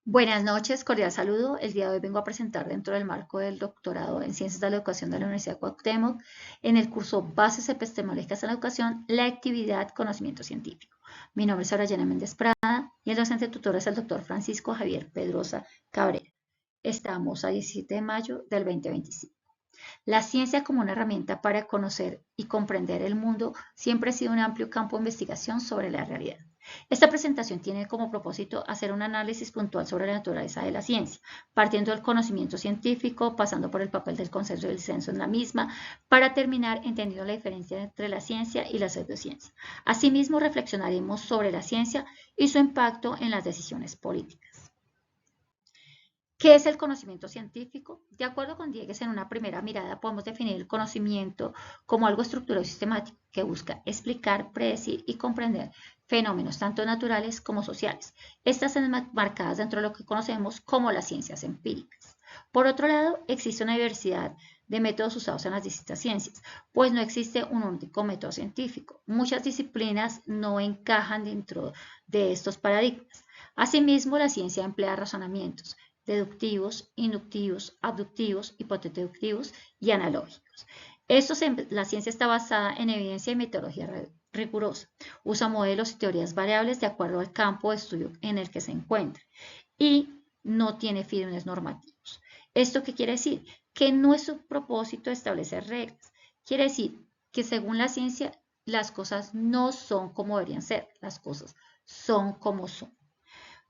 Buenas noches, cordial saludo. El día de hoy vengo a presentar dentro del marco del doctorado en Ciencias de la Educación de la Universidad de Cuauhtémoc, en el curso Bases Epistemológicas en la Educación, la actividad Conocimiento Científico. Mi nombre es Sorayana Méndez Prada y el docente tutor es el doctor Francisco Javier Pedrosa Cabrera. Estamos a 17 de mayo del 2025. La ciencia como una herramienta para conocer y comprender el mundo siempre ha sido un amplio campo de investigación sobre la realidad. Esta presentación tiene como propósito hacer un análisis puntual sobre la naturaleza de la ciencia, partiendo del conocimiento científico, pasando por el papel del consenso y el censo en la misma, para terminar entendiendo la diferencia entre la ciencia y la pseudociencia. Asimismo, reflexionaremos sobre la ciencia y su impacto en las decisiones políticas. ¿Qué es el conocimiento científico? De acuerdo con Diegues, en una primera mirada podemos definir el conocimiento como algo estructurado y sistemático que busca explicar, predecir y comprender fenómenos tanto naturales como sociales. Estas están marcadas dentro de lo que conocemos como las ciencias empíricas. Por otro lado, existe una diversidad de métodos usados en las distintas ciencias, pues no existe un único método científico. Muchas disciplinas no encajan dentro de estos paradigmas. Asimismo, la ciencia emplea razonamientos deductivos, inductivos, abductivos, hipodeductivos y analógicos. La ciencia está basada en evidencia y metodología rigurosa. Usa modelos y teorías variables de acuerdo al campo de estudio en el que se encuentra y no tiene fines normativos. ¿Esto qué quiere decir? Que no es su propósito establecer reglas. Quiere decir que según la ciencia las cosas no son como deberían ser, las cosas son como son.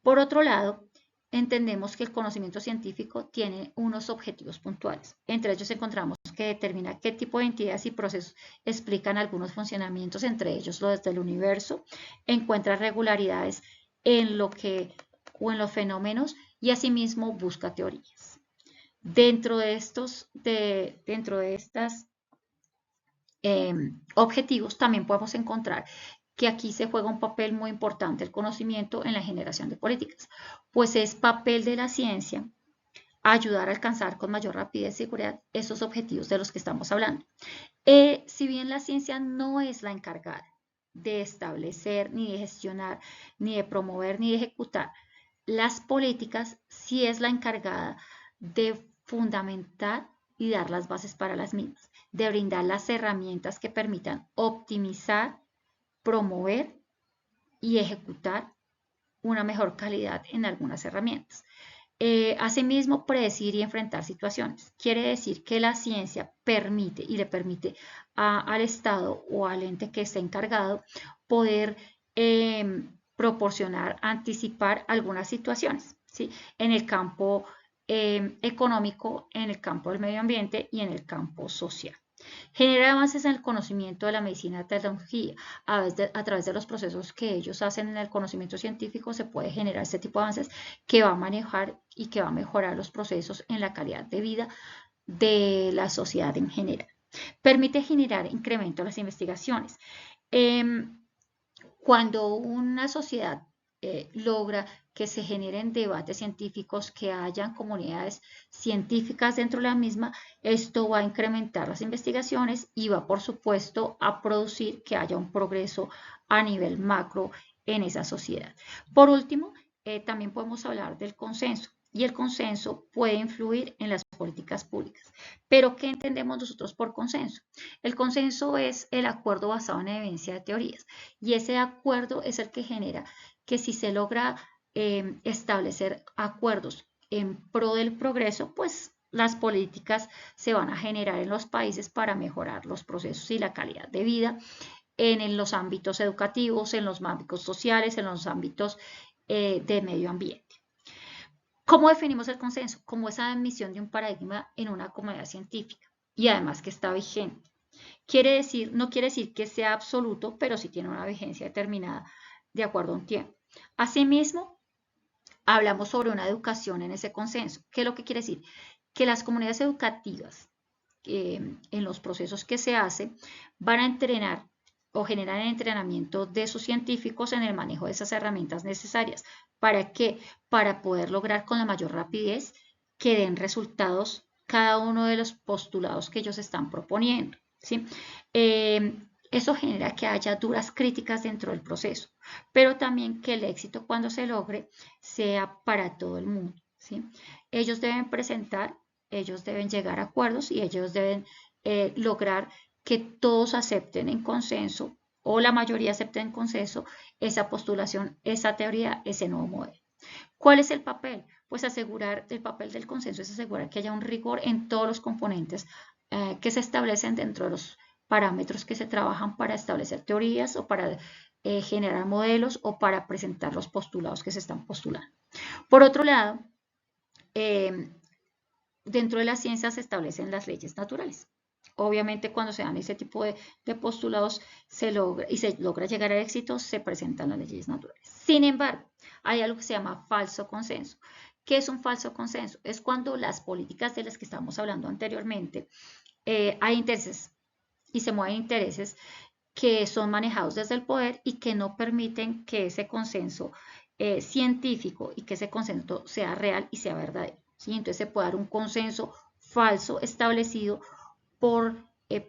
Por otro lado, entendemos que el conocimiento científico tiene unos objetivos puntuales. Entre ellos encontramos que determina qué tipo de entidades y procesos explican algunos funcionamientos, entre ellos los del universo, encuentra regularidades en lo que o en los fenómenos y asimismo busca teorías. Dentro de estas objetivos también podemos encontrar que aquí se juega un papel muy importante el conocimiento en la generación de políticas, pues es papel de la ciencia ayudar a alcanzar con mayor rapidez y seguridad esos objetivos de los que estamos hablando. Si bien la ciencia no es la encargada de establecer, ni de gestionar, ni de promover, ni de ejecutar las políticas, sí es la encargada de fundamentar y dar las bases para las mismas, de brindar las herramientas que permitan optimizar, promover y ejecutar una mejor calidad en algunas herramientas. Asimismo, predecir y enfrentar situaciones. Quiere decir que la ciencia permite y le permite al Estado o al ente que esté encargado poder proporcionar, anticipar algunas situaciones, ¿sí? En el campo económico, en el campo del medio ambiente y en el campo social. Genera avances en el conocimiento de la medicina de tecnología. A través de los procesos que ellos hacen en el conocimiento científico se puede generar este tipo de avances que va a manejar y que va a mejorar los procesos en la calidad de vida de la sociedad en general. Permite generar incremento en las investigaciones. Cuando una sociedad logra que se generen debates científicos, que hayan comunidades científicas dentro de la misma, esto va a incrementar las investigaciones y va, por supuesto, a producir que haya un progreso a nivel macro en esa sociedad. Por último, también podemos hablar del consenso. Y el consenso puede influir en las políticas públicas. Pero, ¿qué entendemos nosotros por consenso? El consenso es el acuerdo basado en evidencia de teorías. Y ese acuerdo es el que genera que si se logra establecer acuerdos en pro del progreso, pues las políticas se van a generar en los países para mejorar los procesos y la calidad de vida en los ámbitos educativos, en los ámbitos sociales, en los ámbitos de medio ambiente. ¿Cómo definimos el consenso? Como esa admisión de un paradigma en una comunidad científica y además que está vigente. No quiere decir que sea absoluto, pero sí tiene una vigencia determinada de acuerdo a un tiempo. Asimismo, hablamos sobre una educación en ese consenso. ¿Qué es lo que quiere decir? Que las comunidades educativas, en los procesos que se hacen, van a entrenar o generar el entrenamiento de sus científicos en el manejo de esas herramientas necesarias. ¿Para qué? Para poder lograr con la mayor rapidez que den resultados cada uno de los postulados que ellos están proponiendo, ¿sí? Eso genera que haya duras críticas dentro del proceso, pero también que el éxito cuando se logre sea para todo el mundo, ¿sí? Ellos deben presentar, ellos deben llegar a acuerdos y ellos deben lograr que todos acepten en consenso o la mayoría acepten en consenso esa postulación, esa teoría, ese nuevo modelo. ¿Cuál es el papel? Pues asegurar, el papel del consenso es asegurar que haya un rigor en todos los componentes que se establecen dentro de los parámetros que se trabajan para establecer teorías o para generar modelos o para presentar los postulados que se están postulando. Por otro lado, dentro de la ciencia se establecen las leyes naturales. Obviamente cuando se dan ese tipo de postulados se logra llegar al éxito, se presentan las leyes naturales. Sin embargo, hay algo que se llama falso consenso. ¿Qué es un falso consenso? Es cuando las políticas de las que estábamos hablando anteriormente, hay intereses y se mueven intereses que son manejados desde el poder y que no permiten que ese consenso científico y que ese consenso sea real y sea verdadero, ¿sí? Entonces se puede dar un consenso falso establecido por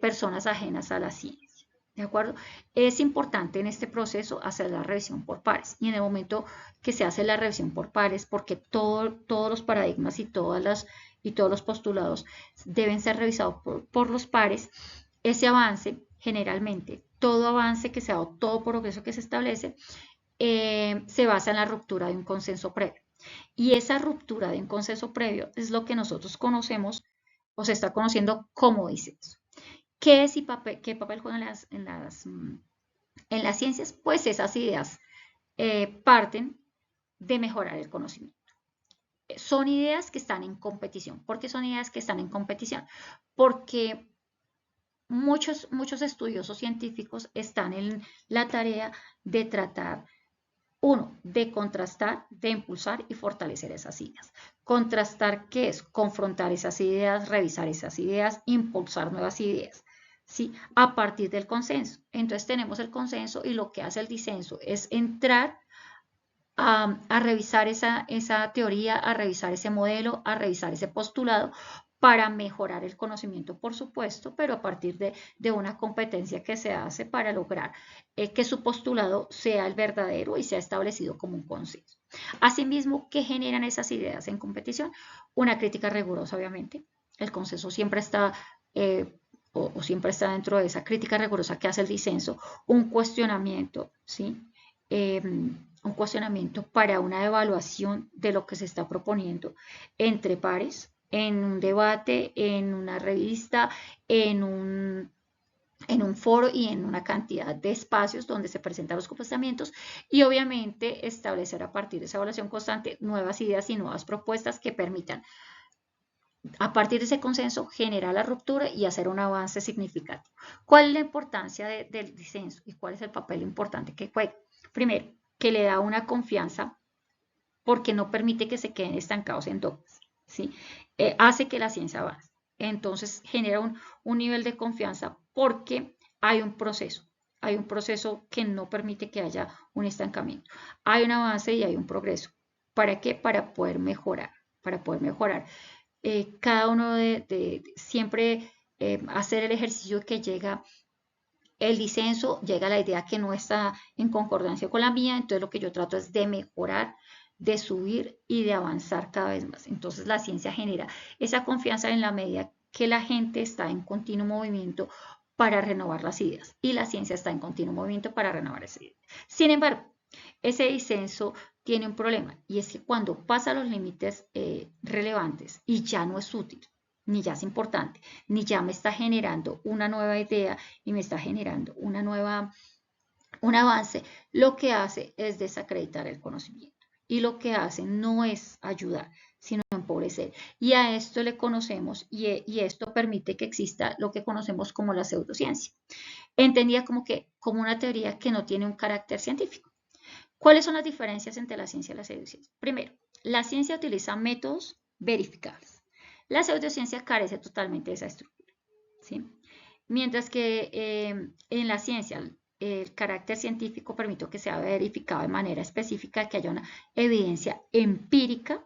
personas ajenas a la ciencia, ¿de acuerdo? Es importante en este proceso hacer la revisión por pares y en el momento que se hace la revisión por pares, porque todos los paradigmas y todos los postulados deben ser revisados por los pares, ese avance, generalmente, todo avance que sea o todo progreso que se establece, se basa en la ruptura de un consenso previo. Y esa ruptura de un consenso previo es lo que nosotros conocemos o se está conociendo como disenso. ¿Qué es y qué papel juegan en las ciencias? Pues esas ideas parten de mejorar el conocimiento. Son ideas que están en competición. ¿Por qué son ideas que están en competición? Porque muchos estudiosos científicos están en la tarea de tratar, uno, de contrastar, de impulsar y fortalecer esas ideas. Contrastar, ¿qué es? Confrontar esas ideas, revisar esas ideas, impulsar nuevas ideas, ¿sí? A partir del consenso. Entonces tenemos el consenso y lo que hace el disenso es entrar a revisar esa teoría, a revisar ese modelo, a revisar ese postulado para mejorar el conocimiento, por supuesto, pero a partir de una competencia que se hace para lograr que su postulado sea el verdadero y sea establecido como un consenso. Asimismo, ¿qué generan esas ideas en competición? Una crítica rigurosa, obviamente. El consenso siempre está, o siempre está dentro de esa crítica rigurosa que hace el disenso, un cuestionamiento, ¿sí? Un cuestionamiento para una evaluación de lo que se está proponiendo entre pares, en un debate, en una revista, en un foro y en una cantidad de espacios donde se presentan los comportamientos y obviamente establecer a partir de esa evaluación constante nuevas ideas y nuevas propuestas que permitan a partir de ese consenso generar la ruptura y hacer un avance significativo. ¿Cuál es la importancia del disenso y cuál es el papel importante que juega? Primero, que le da una confianza porque no permite que se queden estancados en dogmas, ¿sí? Hace que la ciencia avance. Entonces genera un nivel de confianza porque hay un proceso que no permite que haya un estancamiento. Hay un avance y hay un progreso. ¿Para qué? Para poder mejorar, cada uno siempre hacer el ejercicio que llega el disenso, llega la idea que no está en concordancia con la mía, entonces lo que yo trato es de mejorar, de subir y de avanzar cada vez más. Entonces la ciencia genera esa confianza en la medida que la gente está en continuo movimiento para renovar las ideas y la ciencia está en continuo movimiento para renovar esas ideas. Sin embargo, ese disenso tiene un problema y es que cuando pasa los límites relevantes y ya no es útil, ni ya es importante, ni ya me está generando una nueva idea y me está generando un avance, lo que hace es desacreditar el conocimiento. Y lo que hace no es ayudar, sino empobrecer. Y a esto le conocemos, y esto permite que exista lo que conocemos como la pseudociencia. Entendida como una teoría que no tiene un carácter científico. ¿Cuáles son las diferencias entre la ciencia y la pseudociencia? Primero, la ciencia utiliza métodos verificables. La pseudociencia carece totalmente de esa estructura, ¿sí? Mientras que en la ciencia el carácter científico permite que sea verificado de manera específica, que haya una evidencia empírica,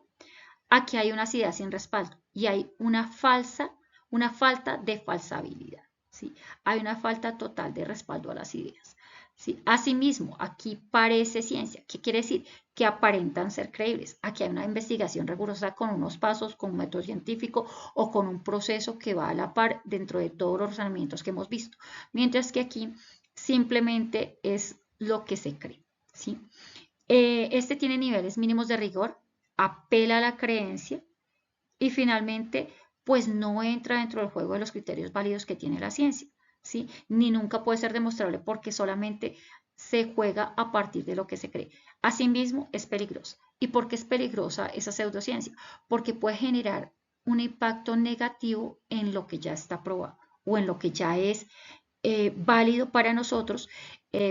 aquí hay unas ideas sin respaldo y hay una falta de falsabilidad, ¿sí? Hay una falta total de respaldo a las ideas, ¿sí? Asimismo, aquí parece ciencia. ¿Qué quiere decir? Que aparentan ser creíbles. Aquí hay una investigación rigurosa con unos pasos, con un método científico o con un proceso que va a la par dentro de todos los razonamientos que hemos visto. Mientras que aquí simplemente es lo que se cree, ¿sí? Este tiene niveles mínimos de rigor, apela a la creencia y finalmente pues no entra dentro del juego de los criterios válidos que tiene la ciencia, ¿sí? Ni nunca puede ser demostrable porque solamente se juega a partir de lo que se cree. Asimismo, es peligrosa. ¿Y por qué es peligrosa esa pseudociencia? Porque puede generar un impacto negativo en lo que ya está probado o en lo que ya es válido para nosotros,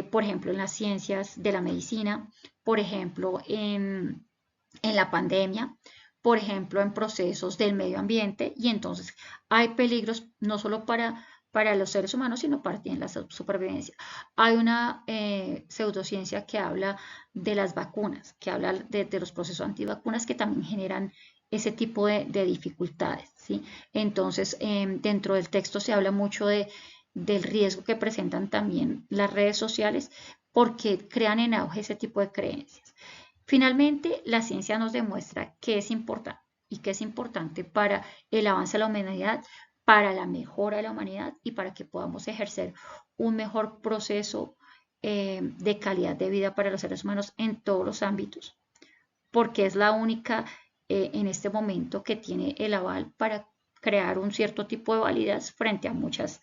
por ejemplo, en las ciencias de la medicina, por ejemplo, en la pandemia, por ejemplo, en procesos del medio ambiente, y entonces hay peligros no solo para los seres humanos, sino para la supervivencia. Hay una pseudociencia que habla de las vacunas, que habla de los procesos antivacunas que también generan ese tipo de dificultades, ¿sí? Entonces, dentro del texto se habla mucho del riesgo que presentan también las redes sociales porque crean en auge ese tipo de creencias. Finalmente, la ciencia nos demuestra que es importante y que es importante para el avance de la humanidad, para la mejora de la humanidad y para que podamos ejercer un mejor proceso de calidad de vida para los seres humanos en todos los ámbitos, porque es la única en este momento que tiene el aval para crear un cierto tipo de validez frente a muchos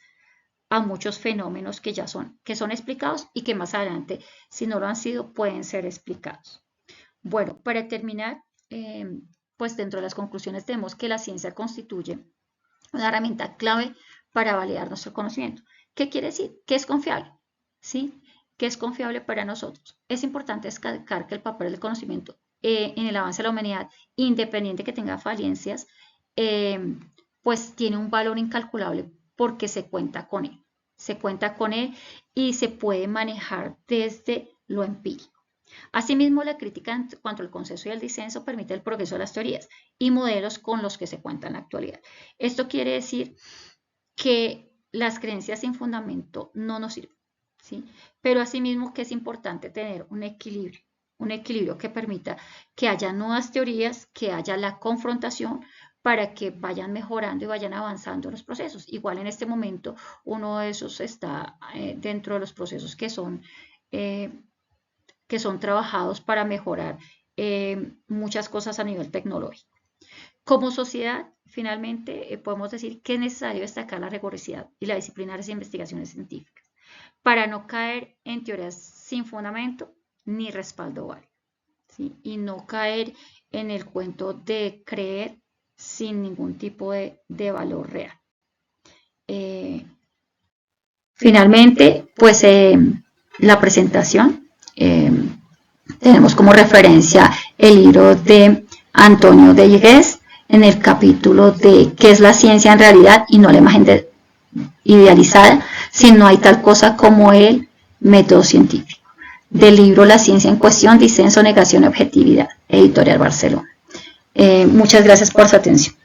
fenómenos que son explicados y que más adelante, si no lo han sido, pueden ser explicados. Bueno, para terminar, pues dentro de las conclusiones tenemos que la ciencia constituye una herramienta clave para validar nuestro conocimiento. ¿Qué quiere decir? Que es confiable, ¿sí? Que es confiable para nosotros. Es importante destacar que el papel del conocimiento en el avance de la humanidad, independiente que tenga falencias, pues tiene un valor incalculable porque se cuenta con él. Se cuenta con él y se puede manejar desde lo empírico. Asimismo, la crítica en cuanto al consenso y el disenso permite el progreso de las teorías y modelos con los que se cuenta en la actualidad. Esto quiere decir que las creencias sin fundamento no nos sirven, ¿sí? Pero asimismo que es importante tener un equilibrio que permita que haya nuevas teorías, que haya la confrontación para que vayan mejorando y vayan avanzando los procesos. Igual en este momento uno de esos está dentro de los procesos que son trabajados para mejorar muchas cosas a nivel tecnológico. Como sociedad, finalmente, podemos decir que es necesario destacar la rigurosidad y la disciplina de las investigaciones científicas para no caer en teorías sin fundamento ni respaldo válido, ¿sí? Y no caer en el cuento de creer sin ningún tipo de valor real. Finalmente, pues la presentación, tenemos como referencia el libro de Antonio de Higués en el capítulo de ¿qué es la ciencia en realidad? Y no la imagen idealizada, si no hay tal cosa como el método científico. Del libro La ciencia en cuestión, disenso, negación y objetividad, editorial Barcelona. Muchas gracias por su atención.